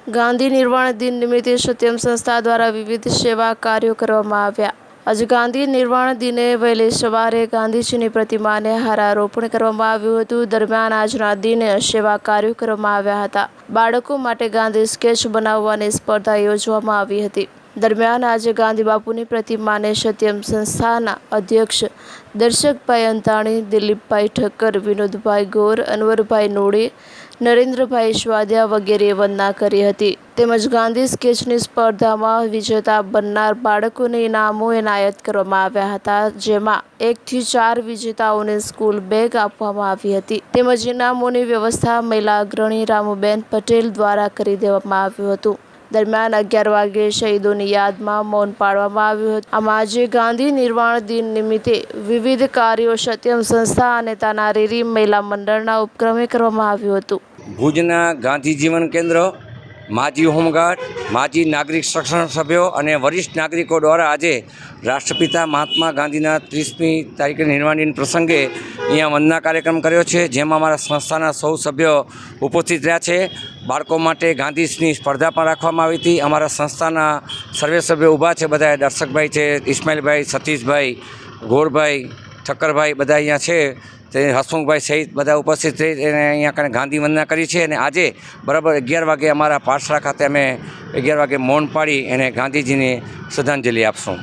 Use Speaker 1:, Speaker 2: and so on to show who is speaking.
Speaker 1: ગાંધી નિર્વાણ દિન નિમિત્તે સત્યમ સંસ્થા દ્વારા વિવિધ સેવા કાર્યો કરવામાં આવ્યા। આજે ગાંધી નિર્વાણ દિને વહેલી સવારે ગાંધીજીની પ્રતિમાને હારારોપણ કરવામાં આવ્યું હતું। દરમિયાન આજના દિને સેવા કાર્યો કરવામાં આવ્યા હતા। બાળકો માટે ગાંધી સ્કેચ બનાવવાની સ્પર્ધા યોજવામાં આવી હતી। દરમિયાન આજે ગાંધી બાપુની પ્રતિમાને સત્યમ સંસ્થાના અધ્યક્ષ દર્શકભાઈ અંતાણી, દિલીપભાઈ ઠક્કર, વિનોદભાઈ ગોર, અનવરભાઈ નોડે, નરેન્દ્રભાઈ સ્વાદિયા વગેરેએ વંદના કરી હતી। તેમજ ગાંધી સ્કેચની સ્પર્ધામાં વિજેતા બનનાર બાળકોને ઇનામો એનાયત કરવામાં આવ્યા હતા, જેમાં 1 થી 4 વિજેતાઓને સ્કૂલ બેગ આપવામાં આવી હતી। તેમજ ઇનામોની વ્યવસ્થા મહિલા અગ્રણી રામુબેન પટેલ દ્વારા કરી દેવામાં આવ્યું હતું। દરમિયાન 11 વાગ્યે શહીદોની યાદમાં મૌન પાળવામાં આવ્યું હતું। આમાં આજે ગાંધી નિર્વાણ દિન નિમિત્તે વિવિધ કાર્યો સત્યમ સંસ્થા અને તાનારીરી મહિલા મંડળના ઉપક્રમે કરવામાં આવ્યું હતું।
Speaker 2: ભુજના ગાંધી જીવન કેન્દ્ર, માજી હોમગાર્ડ, માજી નાગરિક સંરક્ષણ સભ્યો અને વરિષ્ઠ નાગરિકો દ્વારા આજે રાષ્ટ્રપિતા મહાત્મા ગાંધીના 30મી તારીખે નિર્વાણ દિન પ્રસંગે અહીંયા વંદના કાર્યક્રમ કર્યો છે, જેમાં અમારા સંસ્થાના સૌ સભ્યો ઉપસ્થિત રહ્યા છે। બાળકો માટે ગાંધીની સ્પર્ધા પણ રાખવામાં આવી હતી। અમારા સંસ્થાના સર્વે સભ્યો ઊભા છે, બધા દર્શકભાઈ છે, ઇસ્માઇલભાઈ, સતીશભાઈ, ગોરભાઈ, ઠક્કરભાઈ બધા અહીંયા છે, તે હસમુખભાઈ સહિત બધા ઉપસ્થિત રહી અને અહીંયા કને ગાંધી વંદના કરી છે। અને આજે બરાબર 11 વાગે અમારા પાઠશાળા ખાતે અમે 11 વાગે મૌન પાડી અને ગાંધીજીને શ્રદ્ધાંજલિ આપશું।